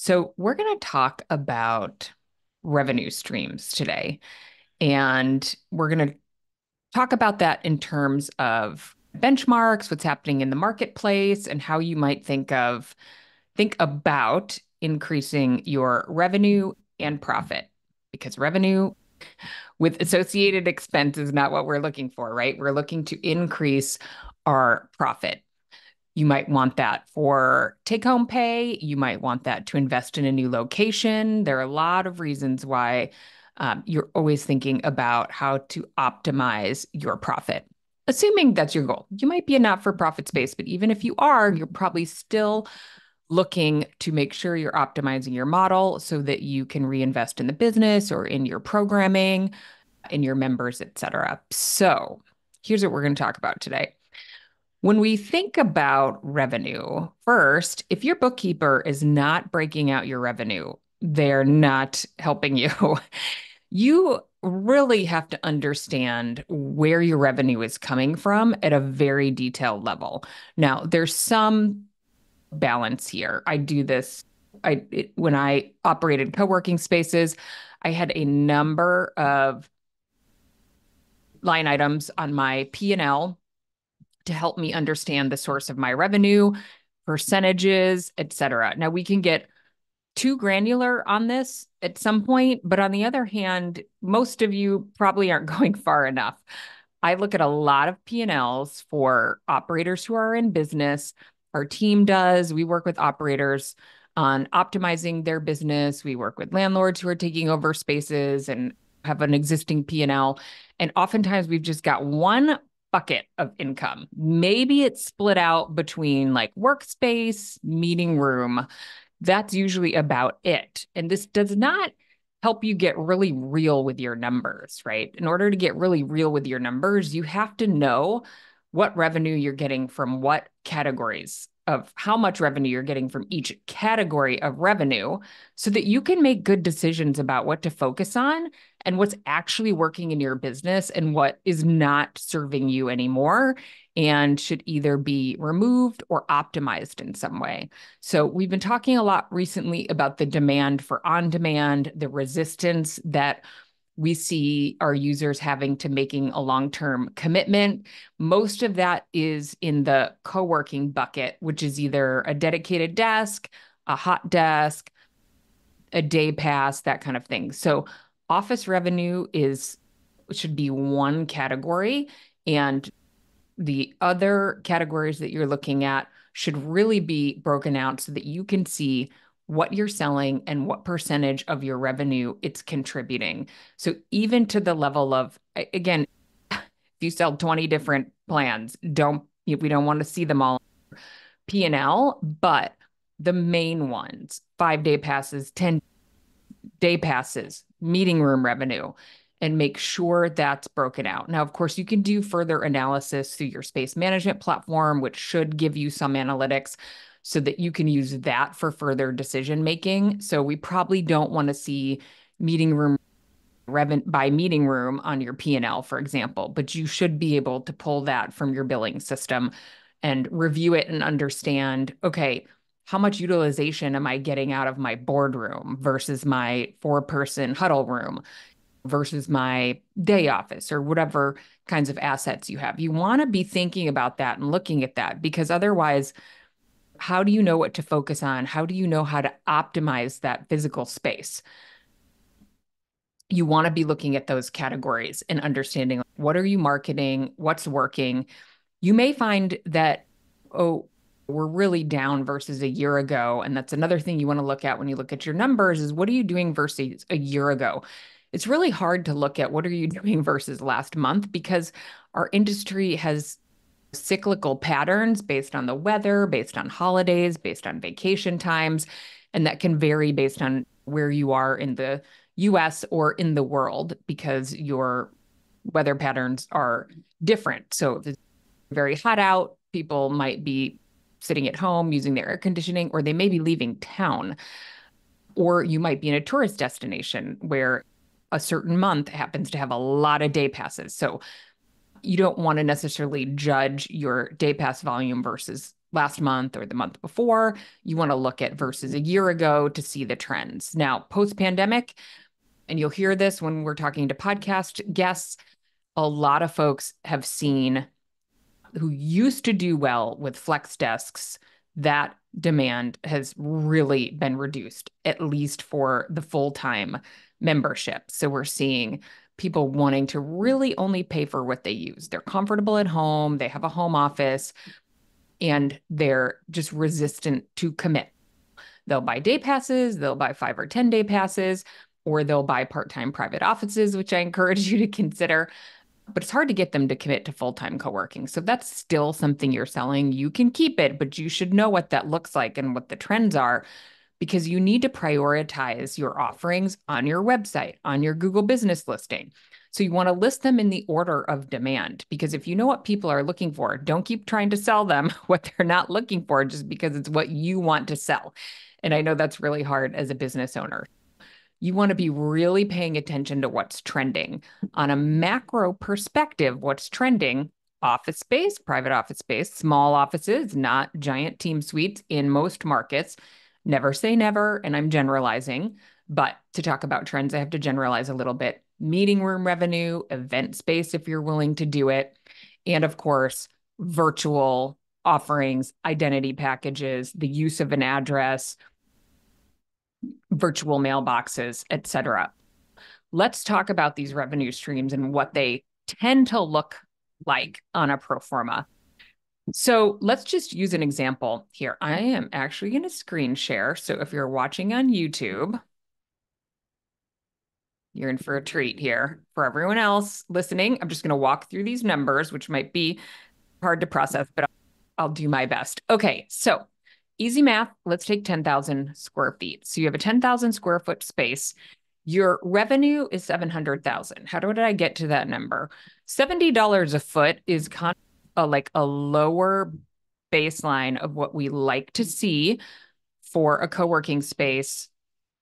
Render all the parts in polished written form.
So, we're going to talk about revenue streams today. And we're going to talk about that in terms of benchmarks, what's happening in the marketplace, and how you might think about increasing your revenue and profit. Because revenue with associated expense is not what we're looking for, right? We're looking to increase our profit. You might want that for take home pay. You might want that to invest in a new location. There are a lot of reasons why you're always thinking about how to optimize your profit, assuming that's your goal. You might be a not for profit space, but even if you are, you're probably still looking to make sure you're optimizing your model so that you can reinvest in the business or in your programming, in your members, et cetera. So here's what we're going to talk about today. When we think about revenue, first, if your bookkeeper is not breaking out your revenue, they're not helping you. You really have to understand where your revenue is coming from at a very detailed level. Now, there's some balance here. I do this when I operated co-working spaces, I had a number of line items on my P&L to help me understand the source of my revenue, percentages, et cetera. Now, we can get too granular on this at some point, but on the other hand, most of you probably aren't going far enough. I look at a lot of P&Ls for operators who are in business. Our team does. We work with operators on optimizing their business. We work with landlords who are taking over spaces and have an existing P&L. And oftentimes we've just got one bucket of income. Maybe it's split out between like workspace, meeting room. That's usually about it. And this does not help you get really real with your numbers, right? In order to get really real with your numbers, you have to know what revenue you're getting from what categories of how much revenue you're getting from each category of revenue so that you can make good decisions about what to focus on and what's actually working in your business and what is not serving you anymore and should either be removed or optimized in some way. So we've been talking a lot recently about the demand for on-demand, the resistance that we see our users having to making a long-term commitment. Most of that is in the co-working bucket, which is either a dedicated desk, a hot desk, a day pass, that kind of thing. So office revenue should be one category, and the other categories that you're looking at should really be broken out so that you can see what you're selling and what percentage of your revenue it's contributing. So even to the level of, again, if you sell 20 different plans, we don't want to see them all P&L, but the main ones, 5-day passes, 10-day passes, meeting room revenue, and make sure that's broken out. Now, of course, you can do further analysis through your space management platform, which should give you some analytics so that you can use that for further decision making. So we probably don't want to see meeting room revenue by meeting room on your P&L, for example, but you should be able to pull that from your billing system and review it and understand, okay, how much utilization am I getting out of my boardroom versus my 4-person huddle room versus my day office or whatever kinds of assets you have. You want to be thinking about that and looking at that, because otherwise, how do you know what to focus on? How do you know how to optimize that physical space? You want to be looking at those categories and understanding what are you marketing, what's working. You may find that, oh, we're really down versus a year ago. And that's another thing you want to look at when you look at your numbers is what are you doing versus a year ago? It's really hard to look at what are you doing versus last month because our industry has cyclical patterns based on the weather, based on holidays, based on vacation times, and that can vary based on where you are in the US or in the world because your weather patterns are different. So if it's very hot out, people might be sitting at home using their air conditioning, or they may be leaving town. Or you might be in a tourist destination where a certain month happens to have a lot of day passes. So you don't want to necessarily judge your day pass volume versus last month or the month before. You want to look at versus a year ago to see the trends. Now, post-pandemic, and you'll hear this when we're talking to podcast guests, a lot of folks have seen who used to do well with flex desks, that demand has really been reduced, at least for the full-time membership. So we're seeing people wanting to really only pay for what they use. They're comfortable at home, they have a home office, and they're just resistant to commit. They'll buy day passes, they'll buy 5 or 10 day passes, or they'll buy part-time private offices, which I encourage you to consider. But it's hard to get them to commit to full-time co-working. So if that's still something you're selling, you can keep it, but you should know what that looks like and what the trends are, because you need to prioritize your offerings on your website, on your Google business listing. So you want to list them in the order of demand, because if you know what people are looking for, don't keep trying to sell them what they're not looking for just because it's what you want to sell. And I know that's really hard as a business owner. You want to be really paying attention to what's trending. On a macro perspective, what's trending? Office space, private office space, small offices, not giant team suites in most markets. Never say never, and I'm generalizing. But to talk about trends, I have to generalize a little bit. Meeting room revenue, event space, if you're willing to do it. And of course, virtual offerings, identity packages, the use of an address, virtual mailboxes, et cetera. Let's talk about these revenue streams and what they tend to look like on a pro forma. So let's just use an example here. I am actually going to screen share. So if you're watching on YouTube, you're in for a treat here. For everyone else listening, I'm just going to walk through these numbers, which might be hard to process, but I'll do my best. Okay, so easy math. Let's take 10,000 square feet. So you have a 10,000 square foot space. Your revenue is 700,000. How did I get to that number? $70 a foot is kind of like a lower baseline of what we like to see for a co-working space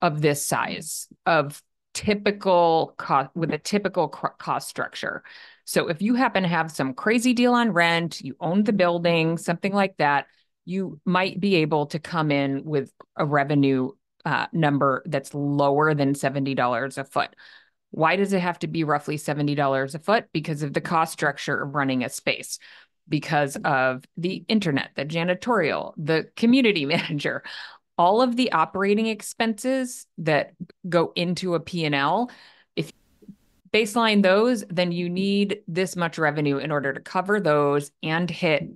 of this size, of typical cost, with a typical cost structure. So if you happen to have some crazy deal on rent, you own the building, something like that, you might be able to come in with a revenue number that's lower than $70 a foot. Why does it have to be roughly $70 a foot? Because of the cost structure of running a space, because of the internet, the janitorial, the community manager, all of the operating expenses that go into a P&L. If you baseline those, then you need this much revenue in order to cover those and hit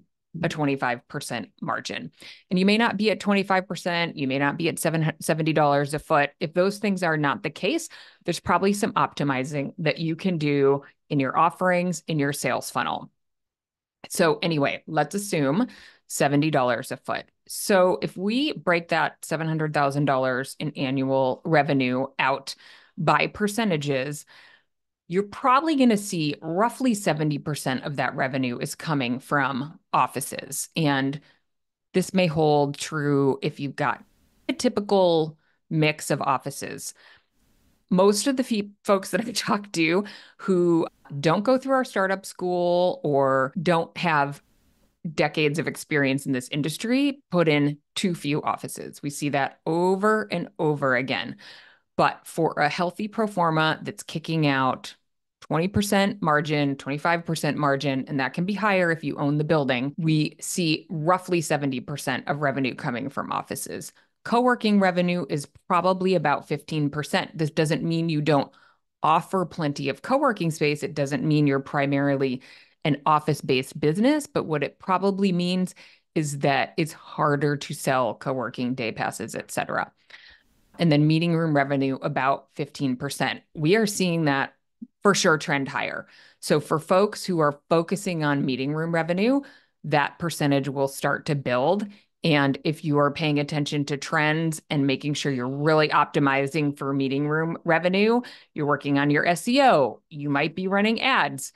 a 25% margin. And you may not be at 25%, you may not be at $70 a foot. If those things are not the case, there's probably some optimizing that you can do in your offerings, in your sales funnel. So anyway, let's assume $70 a foot. So if we break that $700,000 in annual revenue out by percentages, you're probably going to see roughly 70% of that revenue is coming from offices. And this may hold true if you've got a typical mix of offices. Most of the folks that I talk to who don't go through our startup school or don't have decades of experience in this industry put in too few offices. We see that over and over again. But for a healthy pro forma that's kicking out 20% margin, 25% margin, and that can be higher if you own the building, we see roughly 70% of revenue coming from offices. Co-working revenue is probably about 15%. This doesn't mean you don't offer plenty of co-working space. It doesn't mean you're primarily an office-based business, but what it probably means is that it's harder to sell co-working day passes, et cetera. And then meeting room revenue, about 15%. We are seeing that for sure trend higher. So for folks who are focusing on meeting room revenue, that percentage will start to build. And if you are paying attention to trends and making sure you're really optimizing for meeting room revenue, you're working on your SEO, you might be running ads.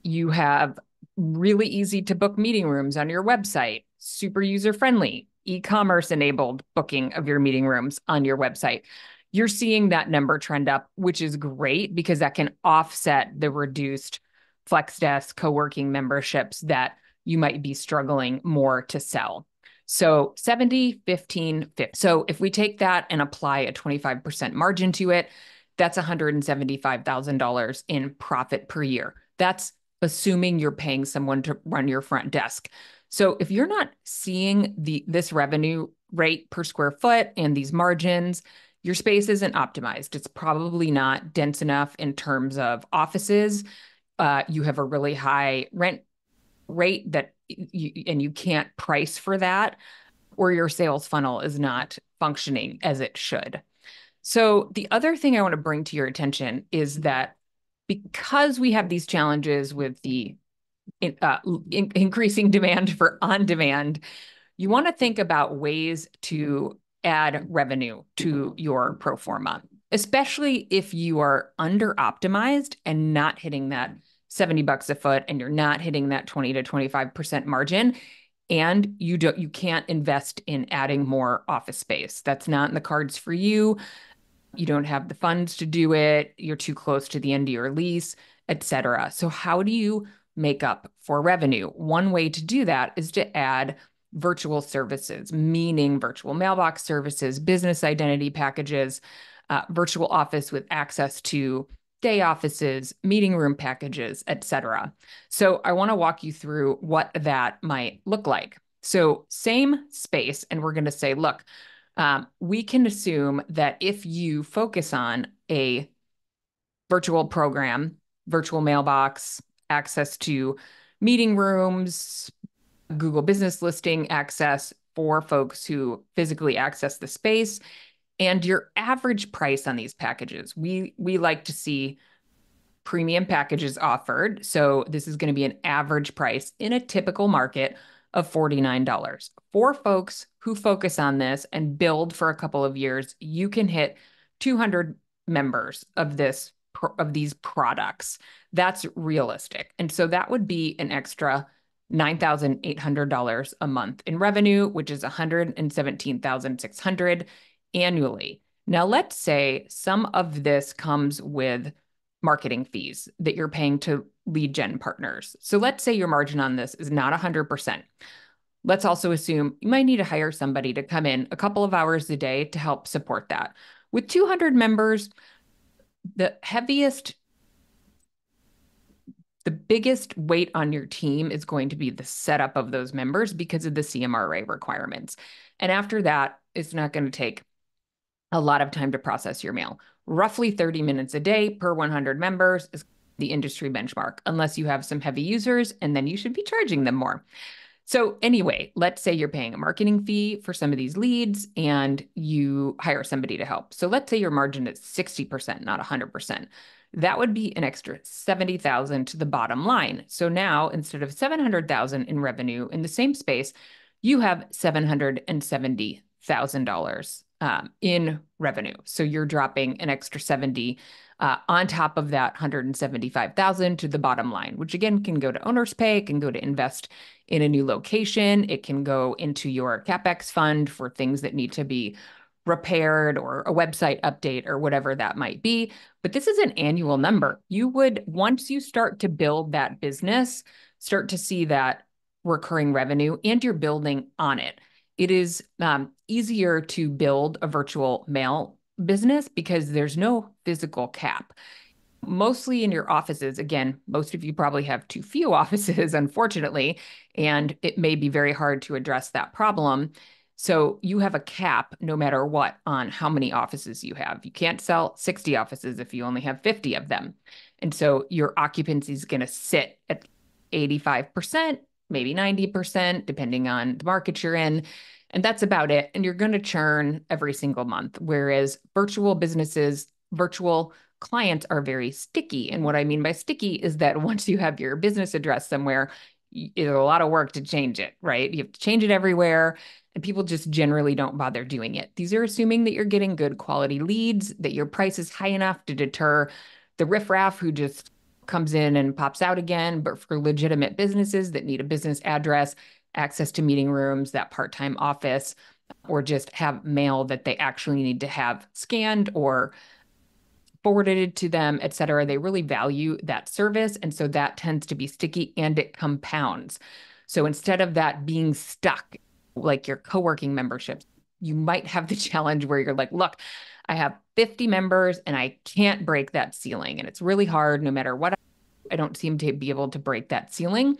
You have really easy to book meeting rooms on your website, super user-friendly, e-commerce enabled booking of your meeting rooms on your website. You're seeing that number trend up, which is great because that can offset the reduced FlexDesk co-working memberships that you might be struggling more to sell. So 70, 15, 50. So if we take that and apply a 25% margin to it, that's $175,000 in profit per year. That's assuming you're paying someone to run your front desk. So if you're not seeing this revenue rate per square foot and these margins, your space isn't optimized. It's probably not dense enough in terms of offices. You have a really high rent rate and you can't price for that, or your sales funnel is not functioning as it should. So the other thing I want to bring to your attention is that because we have these challenges with the increasing demand for on demand, you want to think about ways to add revenue to your pro forma, especially if you are under optimized and not hitting that $70 a foot and you're not hitting that 20 to 25% margin, and you can't invest in adding more office space. That's not in the cards for you. You don't have the funds to do it. You're too close to the end of your lease, et cetera. So how do you make up for revenue? One way to do that is to add virtual services, meaning virtual mailbox services, business identity packages, virtual office with access to day offices, meeting room packages, et cetera. So I want to walk you through what that might look like. So same space, and we're going to say, look, we can assume that if you focus on a virtual program, virtual mailbox, access to meeting rooms, Google Business Listing access for folks who physically access the space, and your average price on these packages. We like to see premium packages offered. So this is going to be an average price in a typical market of $49. For folks who focus on this and build for a couple of years, you can hit 200 members of these products. That's realistic. And so that would be an extra $9,800 a month in revenue, which is $117,600 annually. Now, let's say some of this comes with marketing fees that you're paying to lead gen partners. So let's say your margin on this is not 100%. Let's also assume you might need to hire somebody to come in a couple of hours a day to help support that. With 200 members, the biggest weight on your team is going to be the setup of those members because of the CMRA requirements. And after that, it's not going to take a lot of time to process your mail. Roughly 30 minutes a day per 100 members is the industry benchmark, unless you have some heavy users, and then you should be charging them more. So anyway, let's say you're paying a marketing fee for some of these leads and you hire somebody to help. So let's say your margin is 60%, not 100%. That would be an extra $70,000 to the bottom line. So now instead of $700,000 in revenue in the same space, you have $770,000 in revenue. So you're dropping an extra 70 on top of that 175,000 to the bottom line, which again can go to owner's pay, it can go to invest in a new location, it can go into your CapEx fund for things that need to be repaired or a website update or whatever that might be. But this is an annual number. You would, once you start to build that business, start to see that recurring revenue and you're building on it. It is easier to build a virtual mail business because there's no physical cap. Mostly in your offices, again, most of you probably have too few offices, unfortunately, and it may be very hard to address that problem. So you have a cap no matter what on how many offices you have. You can't sell 60 offices if you only have 50 of them. And so your occupancy is going to sit at 85%, maybe 90%, depending on the market you're in. And that's about it. And you're going to churn every single month. Whereas virtual clients are very sticky. And what I mean by sticky is that once you have your business address somewhere, it's a lot of work to change it, right? You have to change it everywhere. And people just generally don't bother doing it. These are assuming that you're getting good quality leads, that your price is high enough to deter the riffraff who just comes in and pops out again. But for legitimate businesses that need a business address, access to meeting rooms, that part-time office, or just have mail that they actually need to have scanned or forwarded to them, et cetera, they really value that service. And so that tends to be sticky and it compounds. So instead of that being stuck, like your co-working memberships, you might have the challenge where you're like, look, I have 50 members and I can't break that ceiling. And it's really hard no matter what. I don't seem to be able to break that ceiling.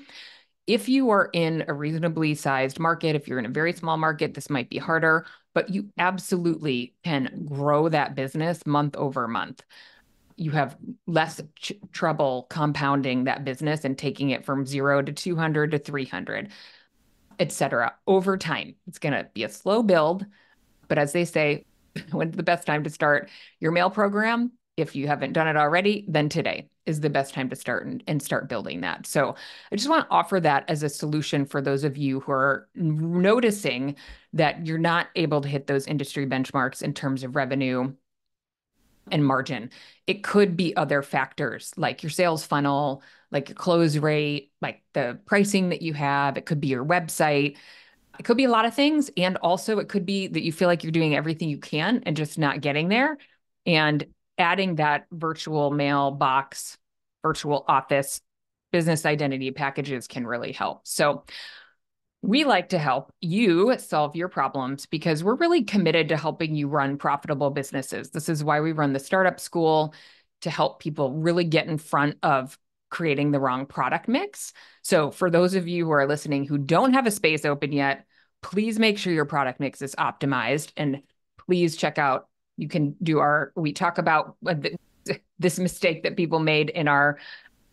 If you are in a reasonably sized market, if you're in a very small market, this might be harder, but you absolutely can grow that business month over month. You have less trouble compounding that business and taking it from 0 to 200 to 300, et cetera, over time. It's going to be a slow build, but as they say, when's the best time to start your mail program? If you haven't done it already, then today is the best time to start and start building that. So I just want to offer that as a solution for those of you who are noticing that you're not able to hit those industry benchmarks in terms of revenue and margin. It could be other factors like your sales funnel, like your close rate, like the pricing that you have. It could be your website. It could be a lot of things. And also it could be that you feel like you're doing everything you can and just not getting there. And adding that virtual mailbox, virtual office, business identity packages can really help. So we like to help you solve your problems because we're really committed to helping you run profitable businesses. This is why we run the Startup School, to help people really get in front of creating the wrong product mix. So for those of you who are listening who don't have a space open yet, please make sure your product mix is optimized, and please check out, we talk about this mistake that people made in our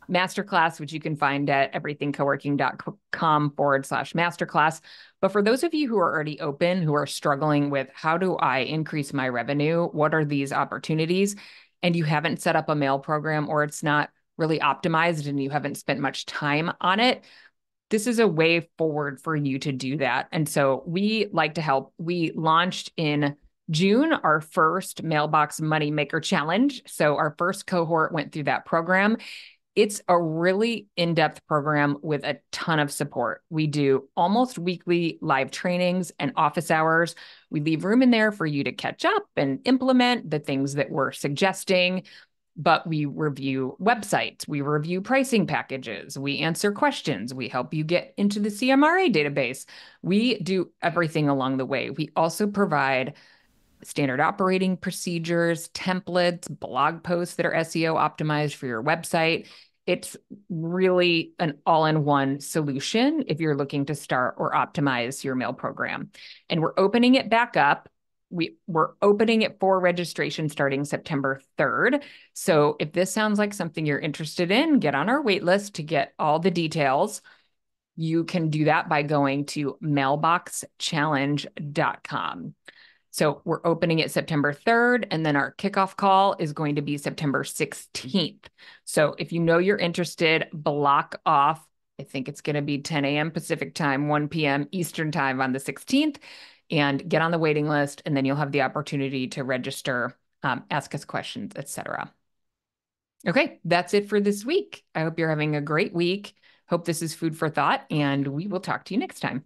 masterclass, which you can find at everythingcoworking.com/masterclass. But for those of you who are already open, who are struggling with how do I increase my revenue? What are these opportunities? And you haven't set up a mail program, or it's not really optimized and you haven't spent much time on it, this is a way forward for you to do that. And so we like to help. We launched in June our first Mailbox Moneymaker Challenge. So our first cohort went through that program. It's a really in-depth program with a ton of support. We do almost weekly live trainings and office hours. We leave room in there for you to catch up and implement the things that we're suggesting. But we review websites, we review pricing packages, we answer questions, we help you get into the CMRA database. We do everything along the way. We also provide standard operating procedures, templates, blog posts that are SEO optimized for your website. It's really an all-in-one solution if you're looking to start or optimize your mail program. And we're opening it back up. We're opening it for registration starting September 3rd. So if this sounds like something you're interested in, get on our wait list to get all the details. You can do that by going to mailboxchallenge.com. So we're opening it September 3rd, and then our kickoff call is going to be September 16th. So if you know you're interested, block off, I think it's going to be 10 a.m. Pacific time, 1 p.m. Eastern time on the 16th, and get on the waiting list, and then you'll have the opportunity to register, ask us questions, etc. Okay, that's it for this week. I hope you're having a great week. Hope this is food for thought, and we will talk to you next time.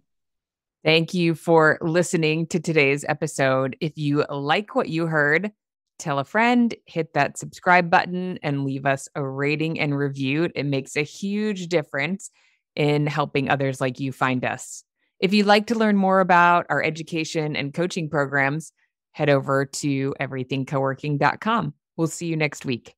Thank you for listening to today's episode. If you like what you heard, tell a friend, hit that subscribe button, and leave us a rating and review. It makes a huge difference in helping others like you find us. If you'd like to learn more about our education and coaching programs, head over to everythingcoworking.com. We'll see you next week.